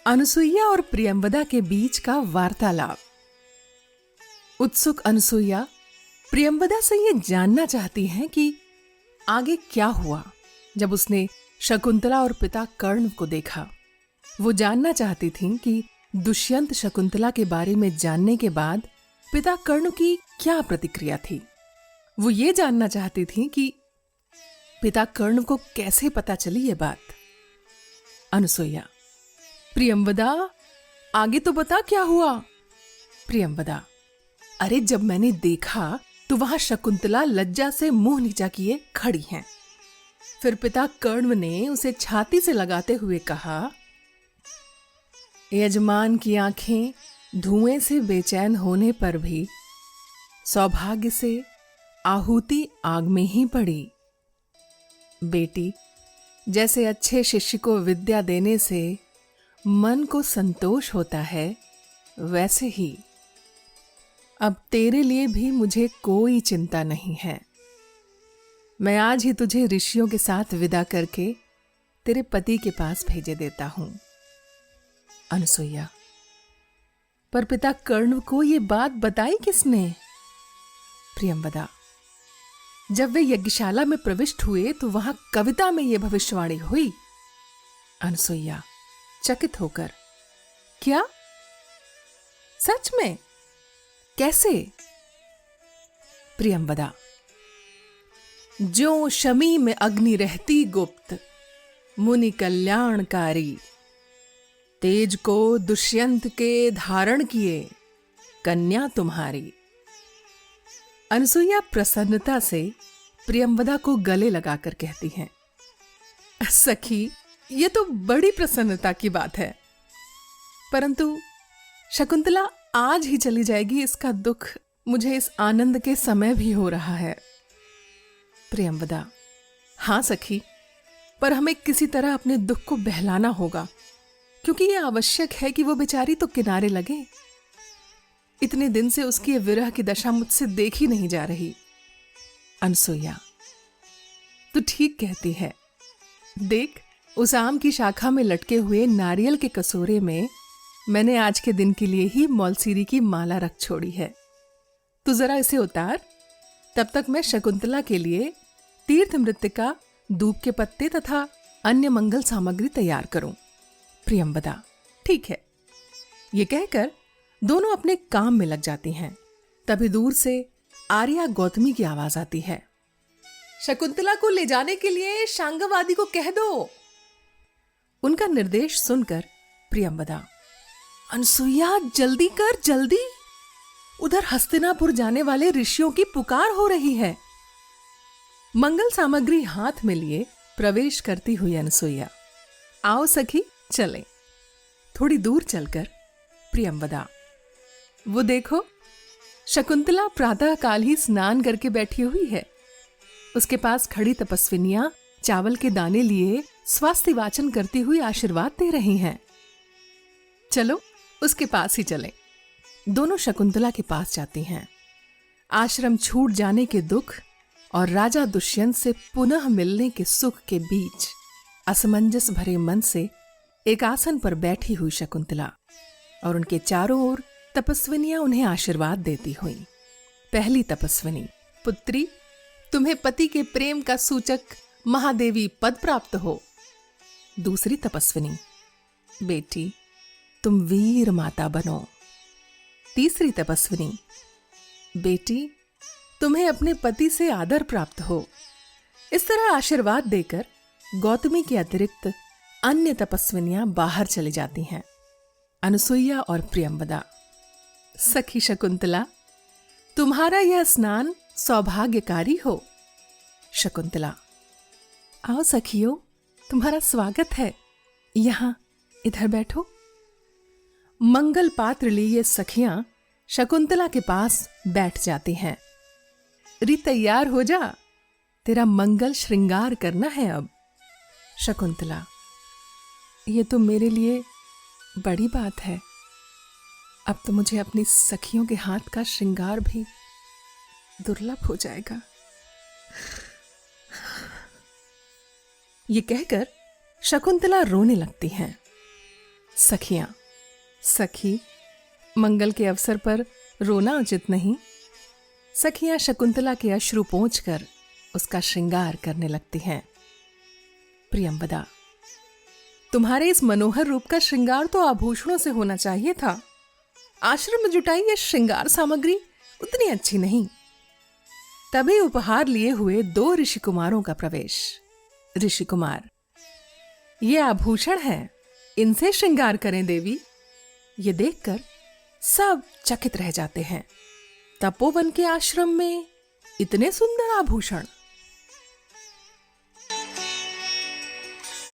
अनुसुईया और प्रियंवदा के बीच का वार्तालाप। उत्सुक अनुसुईया प्रियंवदा से ये जानना चाहती हैं कि आगे क्या हुआ जब उसने शकुंतला और पिता कर्ण को देखा। वो जानना चाहती थीं कि दुष्यंत शकुंतला के बारे में जानने के बाद पिता कर्ण की क्या प्रतिक्रिया थी। वो ये जानना चाहती थीं कि पिता कर्ण को कैसे पता चली ये बात। अनुसुईया: प्रियंवदा, आगे तो बता क्या हुआ। प्रियंवदा: अरे जब मैंने देखा तो वहां शकुंतला लज्जा से मुंह नीचा किए खड़ी हैं। फिर पिता कर्ण ने उसे छाती से लगाते हुए कहा, यजमान की आंखें धुएं से बेचैन होने पर भी सौभाग्य से आहुति आग में ही पड़ी। बेटी, जैसे अच्छे शिष्य को विद्या देने से मन को संतोष होता है, वैसे ही अब तेरे लिए भी मुझे कोई चिंता नहीं है। मैं आज ही तुझे ऋषियों के साथ विदा करके तेरे पति के पास भेजे देता हूं। अनुसुईया: पर पिता कर्ण को ये बात बताई किसने? प्रियंवदा: जब वे यज्ञशाला में प्रविष्ट हुए तो वहां कविता में यह भविष्यवाणी हुई। अनुसुईया चकित होकर: क्या? सच में? कैसे? प्रियंवदा: जो शमी में अग्नि रहती गुप्त, मुनि कल्याणकारी, तेज को दुष्यंत के धारण किए, कन्या तुम्हारी। अनुसुईया प्रसन्नता से प्रियंवदा को गले लगाकर कहती हैं, सखी, ये तो बड़ी प्रसन्नता की बात है, परंतु शकुंतला आज ही चली जाएगी, इसका दुख मुझे इस आनंद के समय भी हो रहा है। प्रियंवदा: हां सखी, पर हमें किसी तरह अपने दुख को बहलाना होगा, क्योंकि यह आवश्यक है कि वो बेचारी तो किनारे लगे। इतने दिन से उसकी विरह की दशा मुझसे देखी नहीं जा रही। अनुसुईया: तू ठीक कहती है। देख, उस आम की शाखा में लटके हुए नारियल के कसूरे में मैंने आज के दिन के लिए ही मौलसीरी की माला रख छोड़ी है। तू जरा इसे उतार, तब तक मैं शकुंतला के लिए तीर्थ मृत्तिका, दूब के पत्ते तथा अन्य मंगल सामग्री तैयार करूं। प्रियंवदा: ठीक है। ये कहकर दोनों अपने काम में लग जाती हैं। तभी दूर से आर्या गौतमी की आवाज आती है, शकुंतला को ले जाने के लिए शांगवादी को कह दो। उनका निर्देश सुनकर प्रियंवदा: अनुसुईया, जल्दी कर, जल्दी, उधर हस्तिनापुर जाने वाले ऋषियों की पुकार हो रही है। मंगल सामग्री हाथ में लिए प्रवेश करती हुई अनुसुईया: आओ सखी, चलें। थोड़ी दूर चलकर प्रियंवदा: वो देखो, शकुंतला प्रातः काल ही स्नान करके बैठी हुई है। उसके पास खड़ी तपस्विनियां चावल के दाने लिए स्वास्थ्य वाचन करती हुई आशीर्वाद दे रही हैं। चलो उसके पास ही चलें। दोनों शकुंतला के पास जाती हैं। आश्रम छूट जाने के दुख और राजा दुष्यंत से पुनः मिलने के सुख के बीच असमंजस भरे मन से एक आसन पर बैठी हुई शकुंतला और उनके चारों ओर तपस्विनियां उन्हें आशीर्वाद देती हुई। पहली तपस्विनी: पुत्री, तुम्हें पति के प्रेम का सूचक महादेवी पद प्राप्त हो। दूसरी तपस्विनी: बेटी, तुम वीर माता बनो। तीसरी तपस्विनी: बेटी, तुम्हें अपने पति से आदर प्राप्त हो। इस तरह आशीर्वाद देकर गौतमी के अतिरिक्त अन्य तपस्विनियां बाहर चली जाती हैं। अनुसुईया और प्रियंवदा: सखी शकुंतला, तुम्हारा यह स्नान सौभाग्यकारी हो। शकुंतला: आओ सखियों, तुम्हारा स्वागत है। यहां इधर बैठो। मंगल पात्र लिए सखियां शकुंतला के पास बैठ जाती हैं। री, तैयार हो जा, तेरा मंगल श्रृंगार करना है अब। शकुंतला: ये तो मेरे लिए बड़ी बात है। अब तो मुझे अपनी सखियों के हाथ का श्रृंगार भी दुर्लभ हो जाएगा। ये कहकर शकुंतला रोने लगती हैं। सखियां, सखी, मंगल के अवसर पर रोना उचित नहीं। सखियां शकुंतला के अश्रु पोंछकर उसका श्रृंगार करने लगती हैं। प्रियंवदा, तुम्हारे इस मनोहर रूप का श्रृंगार तो आभूषणों से होना चाहिए था। आश्रम में जुटाई यह श्रृंगार सामग्री उतनी अच्छी नहीं। तभी उपहार लिए हुए 2 ऋषि कुमारों का प्रवेश। ऋषि कुमार, ये आभूषण है, इनसे श्रृंगार करें देवी। ये देखकर सब चकित रह जाते हैं। तपोवन के आश्रम में इतने सुंदर आभूषण।